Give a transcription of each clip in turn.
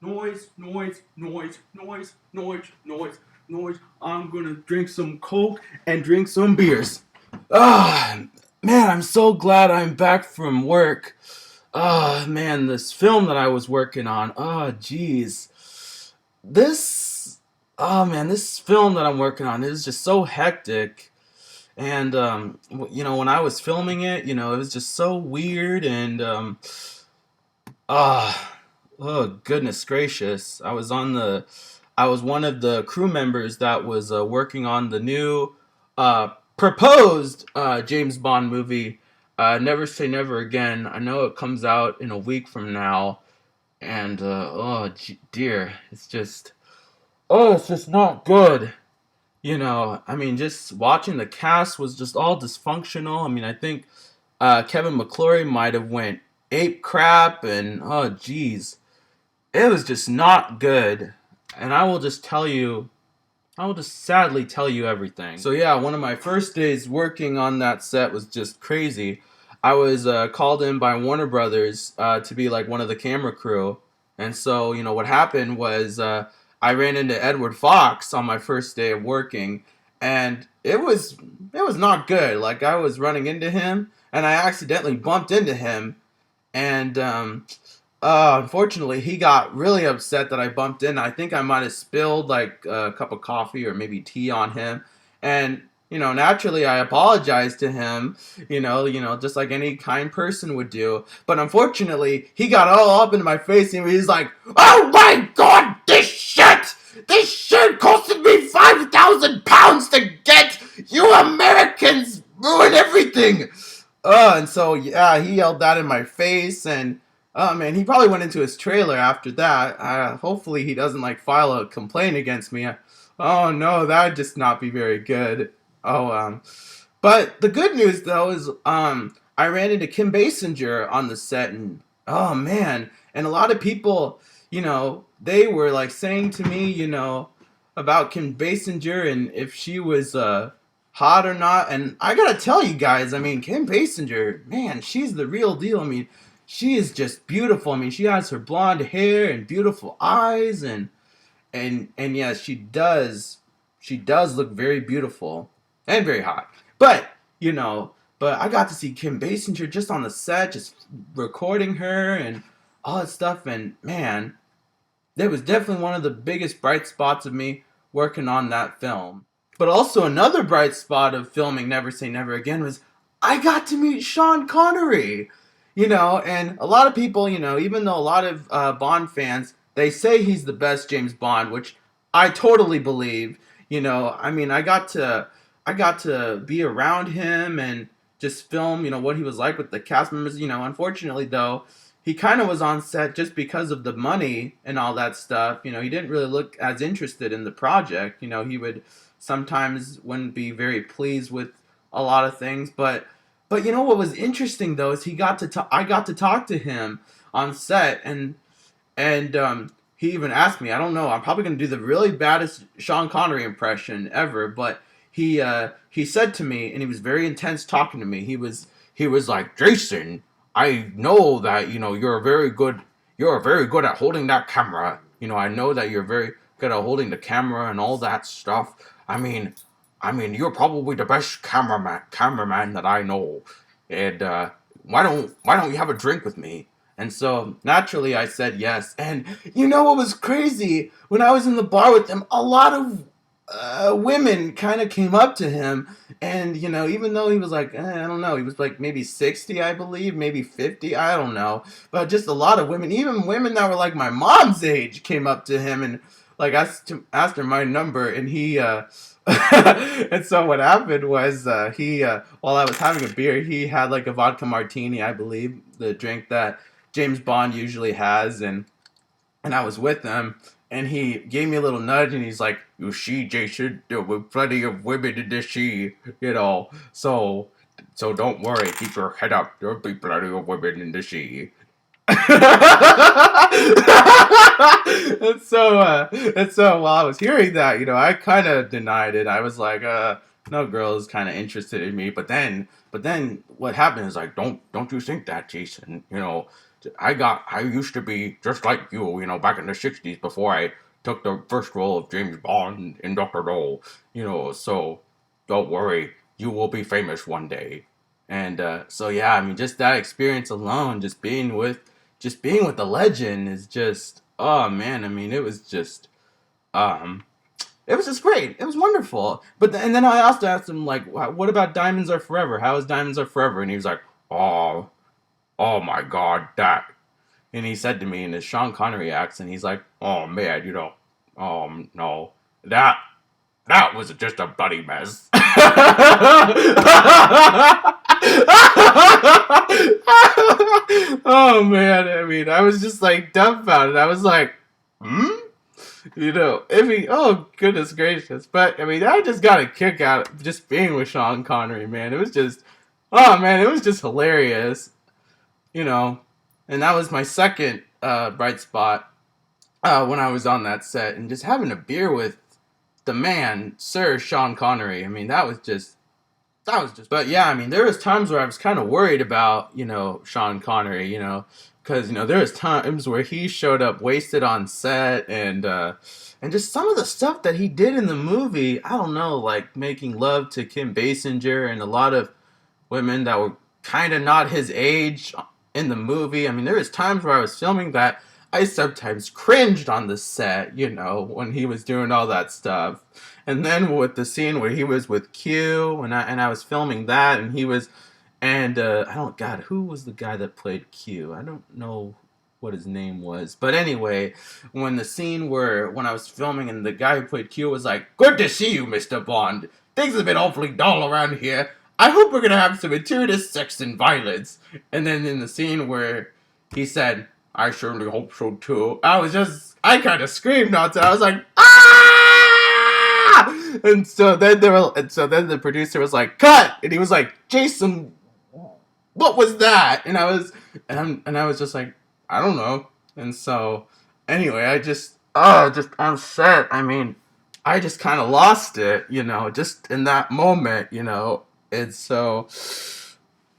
Noise, noise, noise, noise, noise, noise, noise. I'm gonna drink some Coke and drink some beers. Ah, man, I'm so glad I'm back from work. Ah, man, this film that I was working on. Ah, jeez. This, oh man, this film that I'm working on is just so hectic. And, when I was filming it, it was just so weird and, Ah, oh goodness gracious! I was one of the crew members that was working on the new proposed James Bond movie, Never Say Never Again. I know it comes out in a week from now, and dear, it's just not good. I mean, just watching the cast was just all dysfunctional. I mean, I think Kevin McClory might have went ape crap, and oh geez, it was just not good. And I will just sadly tell you everything. So yeah, one of my first days working on that set was just crazy. I was called in by Warner Brothers to be like one of the camera crew, and so what happened was I ran into Edward Fox on my first day of working, and it was not good. Like I was running into him, and I accidentally bumped into him, and unfortunately, he got really upset that I bumped in. I think I might have spilled like a cup of coffee or maybe tea on him, and naturally, I apologized to him. Just like any kind person would do. But unfortunately, he got all up into my face and he's like, "Oh my God, this shit! This shit costed me £5,000 to get. You Americans ruin everything." And so yeah, he yelled that in my face, and oh man, he probably went into his trailer after that. Hopefully, he doesn't like file a complaint against me. Oh no, that'd just not be very good. Oh but the good news though is I ran into Kim Basinger on the set, and oh man, and a lot of people, they were like saying to me, about Kim Basinger and if she was hot or not. And I gotta tell you guys, I mean, Kim Basinger, man, she's the real deal. I mean, she is just beautiful. I mean, she has her blonde hair and beautiful eyes, and yes, she does look very beautiful and very hot. But but I got to see Kim Basinger just on the set, just recording her and all that stuff. And man, that was definitely one of the biggest bright spots of me working on that film. But also another bright spot of filming Never Say Never Again was I got to meet Sean Connery. And a lot of people, even though a lot of Bond fans, they say he's the best James Bond, which I totally believe. I mean, I got to be around him and just film, what he was like with the cast members. Unfortunately though, he kind of was on set just because of the money and all that stuff. He didn't really look as interested in the project. He would sometimes wouldn't be very pleased with a lot of things. But what was interesting though is I got to talk to him on set, and he even asked me. I don't know. I'm probably gonna do the really baddest Sean Connery impression ever, but he said to me, and he was very intense talking to me. He was like, "Jason, I know that you're very good at holding that camera. I know that you're very good at holding the camera and all that stuff. I mean, you're probably the best cameraman that I know. And why don't you have a drink with me?" And so naturally I said yes. And what was crazy? When I was in the bar with him, a lot of women kind of came up to him, and even though he was like, I don't know, he was like maybe 60, I believe, maybe 50, I don't know, but just a lot of women, even women that were like my mom's age, came up to him and like asked her my number, and he and so what happened was he while I was having a beer, he had like a vodka martini, I believe, the drink that James Bond usually has, and I was with him, and he gave me a little nudge, and he's like, "You see, Jason, there were plenty of women in the sea, so don't worry, keep your head up. There'll be plenty of women in the sea." And so while I was hearing that, I kind of denied it. I was like, no girl is kind of interested in me. But then what happened is like, don't you think that, Jason? I used to be just like you, back in the '60s before I took the first role of James Bond in Doctor No, so don't worry, you will be famous one day. And so yeah, I mean, just that experience alone, just being with the legend is just, oh man, I mean, um, it was just great. It was wonderful. And then I also asked him like, what about Diamonds Are Forever? How is Diamonds Are Forever? And he was like, oh, oh my God, that. And he said to me in his Sean Connery accent, he's like, oh man, no, that was just a bloody mess. Oh man, I mean, I was just like dumbfounded. I was like, hmm? I mean, oh goodness gracious. But I mean, I just got a kick out of just being with Sean Connery, man. It was just, oh man, it was just hilarious, you know. And that was my second bright spot when I was on that set, and just having a beer with the man, Sir Sean Connery. I mean, that was just. But yeah, I mean, there was times where I was kind of worried about, Sean Connery, because there was times where he showed up wasted on set, and just some of the stuff that he did in the movie. I don't know, like making love to Kim Basinger and a lot of women that were kind of not his age in the movie. I mean, there was times where I was filming that I sometimes cringed on the set, when he was doing all that stuff. And then with the scene where he was with Q, and I was filming that, and he was, and I don't, God, who was the guy that played Q? I don't know what his name was, but anyway, when I was filming, and the guy who played Q was like, "Good to see you, Mr. Bond. Things have been awfully dull around here. I hope we're gonna have some gratuitous sex and violence." And then in the scene where he said, "I certainly hope so too," I kind of screamed out there. I was like, "Ah!" And so then the producer was like, "Cut!" And he was like, "Jason, what was that?" And I was just like, "I don't know." And so anyway, just on set. I mean, I just kind of lost it, just in that moment. And so,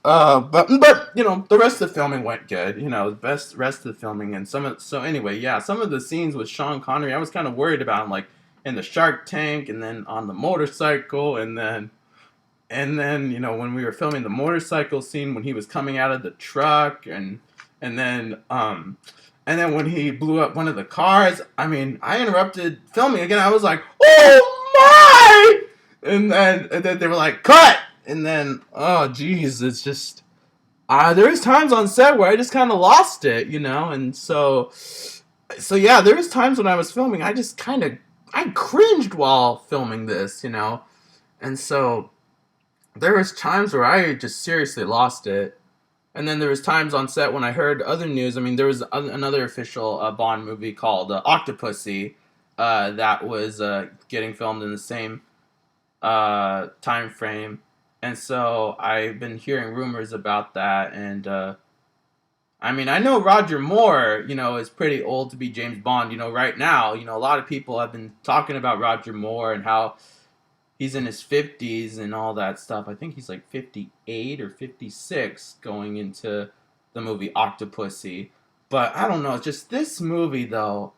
but the rest of the filming went good. The best rest of the filming, and so anyway, yeah, some of the scenes with Sean Connery, I was kind of worried about him, like in the Shark Tank, and then on the motorcycle, and then when we were filming the motorcycle scene when he was coming out of the truck, and then when he blew up one of the cars. I mean, I interrupted filming again. I was like, "Oh my!" And then they were like, "Cut!" And then, oh geez, it's just there was times on set where I just kind of lost it, and so yeah, there was times when I was filming, I cringed while filming this, and so there was times where I just seriously lost it. And then there was times on set when I heard other news. I mean, there was another official Bond movie called Octopussy that was getting filmed in the same time frame. And so I've been hearing rumors about that. And I mean, I know Roger Moore, is pretty old to be James Bond. Right now, a lot of people have been talking about Roger Moore and how he's in his 50s and all that stuff. I think he's like 58 or 56 going into the movie Octopussy. But I don't know, it's just this movie though.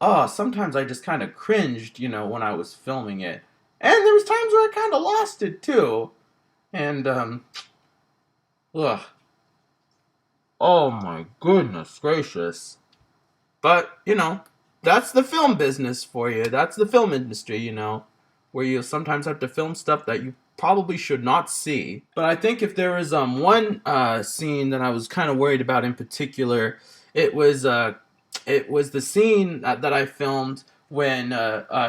Oh, sometimes I just kind of cringed, when I was filming it. And there was times where I kind of lost it too. And ugh. Oh my goodness gracious. But, that's the film business for you. That's the film industry, where you sometimes have to film stuff that you probably should not see. But I think if there was one scene that I was kind of worried about in particular, it was the scene that I filmed when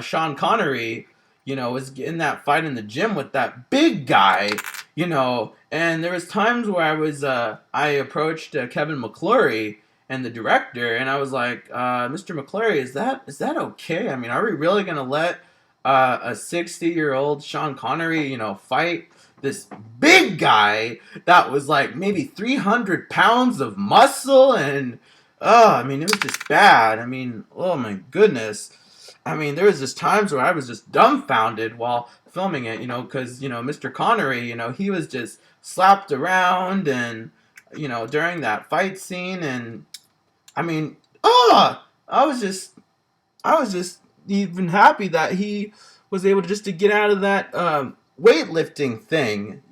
Sean Connery, was in that fight in the gym with that big guy, and there was times where I approached Kevin McClory and the director, and I was like, "Mr. McClory, is that okay? I mean, are we really gonna let a 60-year-old Sean Connery, fight this big guy that was like maybe 300 pounds of muscle?" And I mean, it was just bad. I mean, oh my goodness. I mean, there was just times where I was just dumbfounded while filming it, because Mr. Connery, he was just slapped around, and during that fight scene, and I mean, oh, I was just even happy that he was able to just to get out of that weightlifting thing.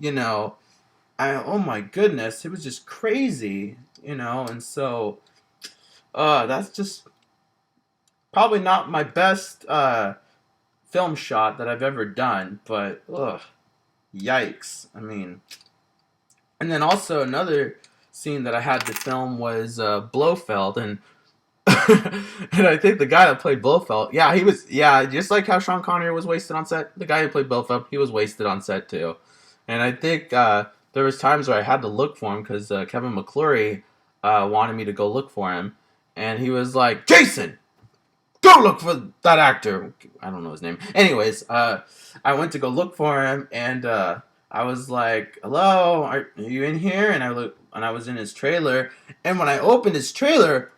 Oh my goodness, it was just crazy. And so that's just probably not my best film shot that I've ever done, but yikes. I mean, and then also another scene that I had to film was Blofeld, and and I think the guy that played Blofeld, yeah, he was, yeah, just like how Sean Connery was wasted on set. The guy who played Blofeld, he was wasted on set too, and I think there was times where I had to look for him because Kevin McClory wanted me to go look for him, and he was like, "Jason, go look for that actor." I don't know his name. Anyways, I went to go look for him, and I was like, "Hello, are you in here?" And I was in his trailer, and when I opened his trailer,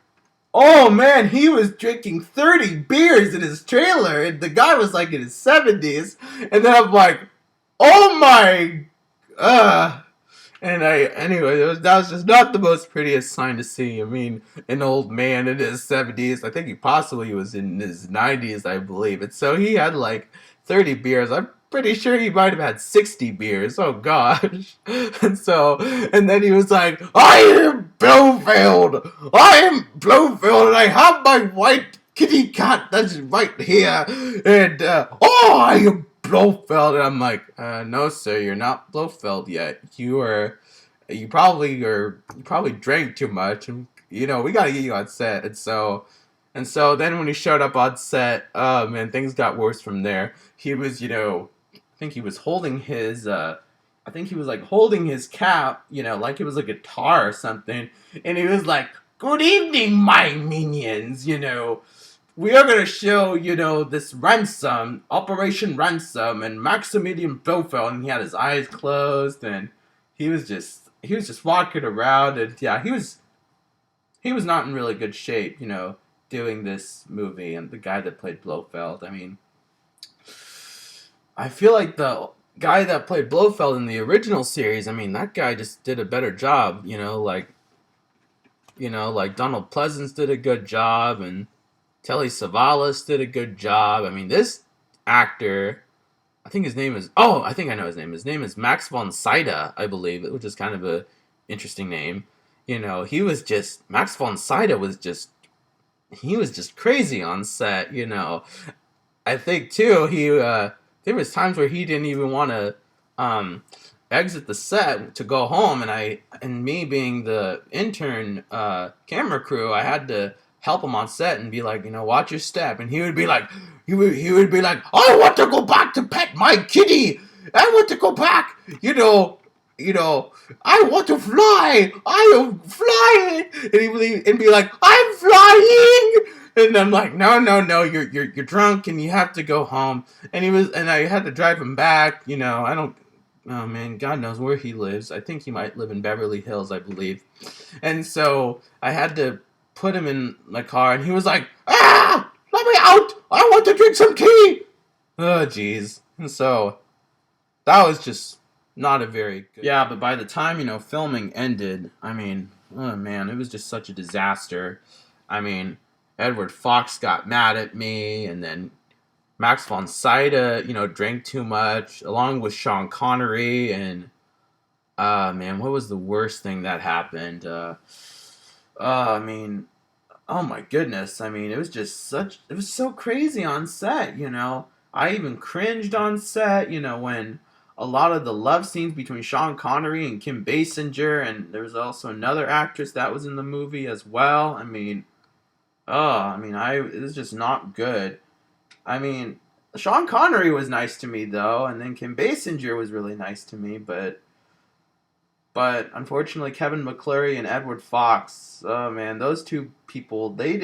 oh man, he was drinking 30 beers in his trailer, and the guy was like in his 70s, and then I'm like, oh my, uh, anyway, that was just not the most prettiest sign to see. I mean, an old man in his 70s. I think he possibly was in his 90s, I believe. And so he had like 30 beers. I'm pretty sure he might have had 60 beers. Oh gosh. And then he was like, I am Blofeld. I am Blofeld, and I have my white kitty cat that's right here. And, I am Blofeld. And I'm like, no, sir, you're not Blofeld yet. You probably drank too much, and we gotta get you on set. And so then when he showed up on set, oh man, things got worse from there. He was, I think he was holding his, I think he was like holding his cap, like it was a guitar or something, and he was like, "Good evening, my minions, we are going to show, this ransom, Operation Ransom, and Maximilian Blofeld," and he had his eyes closed, and he was just walking around, and yeah, he was not in really good shape, doing this movie, and the guy that played Blofeld, I mean, I feel like the guy that played Blofeld in the original series, I mean, that guy just did a better job, like Donald Pleasance did a good job, and Telly Savalas did a good job. I mean, this actor, I think his name is, I think I know his name. His name is Max von Sydow, I believe, which is kind of a interesting name. Max von Sydow he was just crazy on set, I think too, there was times where he didn't even want to exit the set to go home, and me being the intern camera crew, I had to help him on set and be like, watch your step, and he would be like, I want to go back to pet my kitty. I want to go back. I want to fly. I am flying, and be like, I'm flying. And I'm like, no, you're drunk and you have to go home. And I had to drive him back. I don't. Oh man, God knows where he lives. I think he might live in Beverly Hills, I believe. And so I had to put him in my car, and he was like, let me out! I want to drink some tea! Oh, jeez. And so that was just not a very good... Yeah, but by the time, filming ended, I mean, oh man, it was just such a disaster. I mean, Edward Fox got mad at me, and then Max von Sydow, drank too much, along with Sean Connery, and, man, what was the worst thing that happened? I mean, oh my goodness, I mean, it was so crazy on set, I even cringed on set, when a lot of the love scenes between Sean Connery and Kim Basinger, and there was also another actress that was in the movie as well. I mean, it was just not good. I mean, Sean Connery was nice to me though, and then Kim Basinger was really nice to me, but unfortunately Kevin McClory and Edward Fox, oh man, those two people, they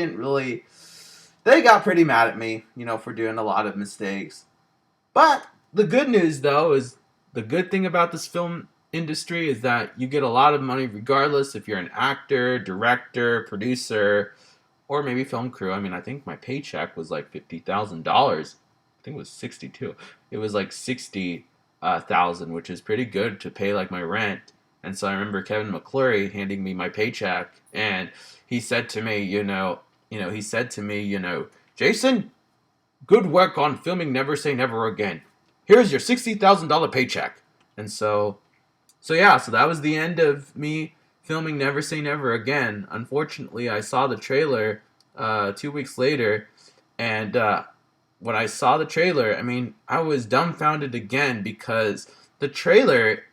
got pretty mad at me, for doing a lot of mistakes. But the good news though is, the good thing about this film industry is that you get a lot of money regardless if you're an actor, director, producer, or maybe film crew. I mean, I think my paycheck was like $50,000. I think it was 62. It was like 60,000, which is pretty good to pay like my rent And so I remember Kevin McClure handing me my paycheck, and he said to me, he said to me, Jason, good work on filming Never Say Never Again. Here's your $60,000 paycheck. And so yeah, so that was the end of me filming Never Say Never Again. Unfortunately, I saw the trailer 2 weeks later, and when I saw the trailer, I mean, I was dumbfounded again because the trailer,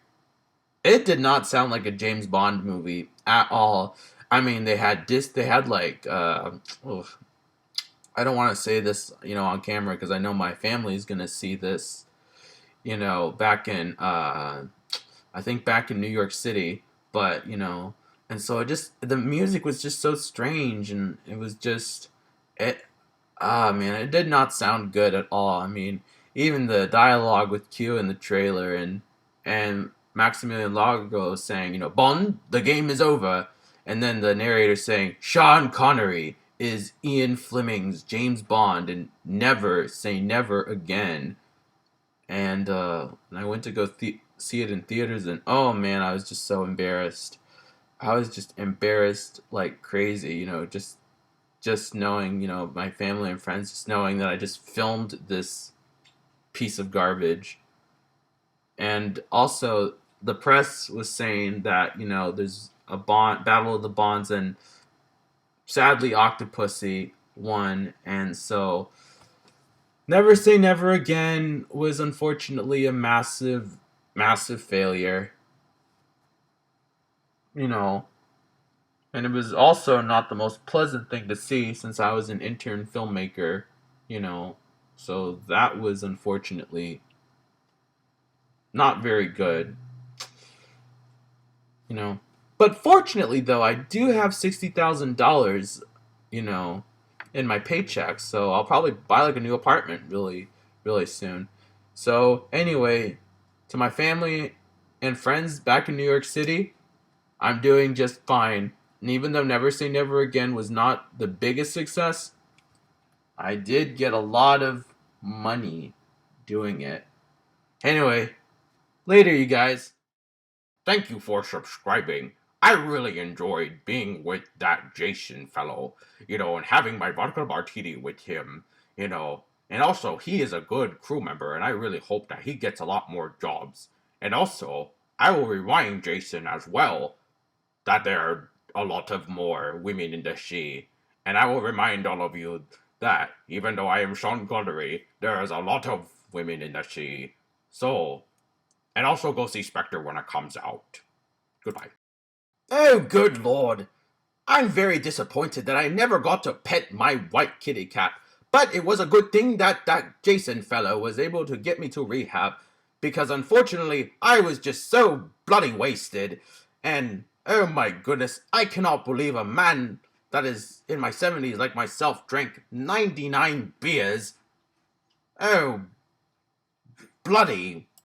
it did not sound like a James Bond movie at all. I mean, they had like, I don't want to say this, on camera because I know my family is gonna see this, back in, I think back in New York City, but and so the music was just so strange, and it was just, it, man, it did not sound good at all. I mean, even the dialogue with Q in the trailer, and Maximilian Largo saying, Bond, the game is over, and then the narrator saying, Sean Connery is Ian Fleming's James Bond, and never say never again. And I went to go see it in theaters, and oh man, I was just so embarrassed. I was just embarrassed like crazy, just knowing, my family and friends, just knowing that I just filmed this piece of garbage. And also, the press was saying that, there's a battle of the bonds, and sadly, Octopussy won. And so, Never Say Never Again was unfortunately a massive, massive failure, you know, and it was also not the most pleasant thing to see since I was an intern filmmaker, you know. So that was unfortunately not very good, you know. But fortunately, though, I do have $60,000, you know, in my paycheck, so I'll probably buy like a new apartment really, really soon. So anyway, to my family and friends back in New York City, I'm doing just fine. And even though Never Say Never Again was not the biggest success, I did get a lot of money doing it. Anyway, later, you guys. Thank you for subscribing. I really enjoyed being with that Jason fellow, and having my vodka martini with him, And also, he is a good crew member, and I really hope that he gets a lot more jobs. And also, I will remind Jason as well that there are a lot of more women in the sea. And I will remind all of you that even though I am Sean Connery, there is a lot of women in the sea. So, and also go see Spectre when it comes out. Goodbye. Oh, good lord. I'm very disappointed that I never got to pet my white kitty cat. But it was a good thing that Jason fellow was able to get me to rehab, because unfortunately I was just so bloody wasted. And oh my goodness, I cannot believe a man that is in my 70s like myself drank 99 beers. Oh, bloody